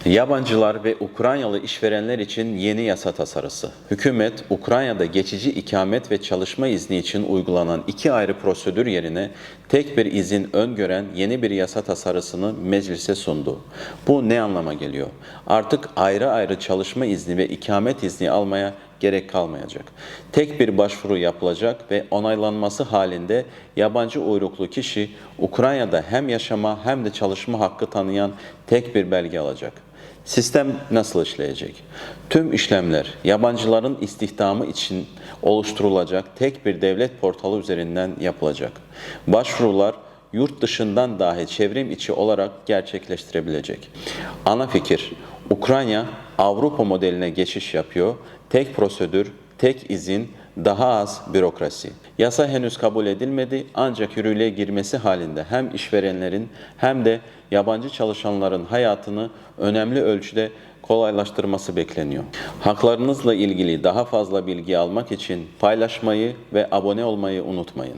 Yabancılar ve Ukraynalı işverenler için yeni yasa tasarısı. Hükümet, Ukrayna'da geçici ikamet ve çalışma izni için uygulanan iki ayrı prosedür yerine tek bir izin öngören yeni bir yasa tasarısını meclise sundu. Bu ne anlama geliyor? Artık ayrı ayrı çalışma izni ve ikamet izni almaya gerek kalmayacak. Tek bir başvuru yapılacak ve onaylanması halinde yabancı uyruklu kişi Ukrayna'da hem yaşama hem de çalışma hakkı tanıyan tek bir belge alacak. Sistem nasıl işleyecek? Tüm işlemler yabancıların istihdamı için oluşturulacak tek bir devlet portalı üzerinden yapılacak. Başvurular yurt dışından dahi çevrim içi olarak gerçekleştirebilecek. Ana fikir, Ukrayna Avrupa modeline geçiş yapıyor. Tek prosedür, tek izin, daha az bürokrasi. Yasa henüz kabul edilmedi ancak yürürlüğe girmesi halinde hem işverenlerin hem de yabancı çalışanların hayatını önemli ölçüde kolaylaştırması bekleniyor. Haklarınızla ilgili daha fazla bilgi almak için paylaşmayı ve abone olmayı unutmayın.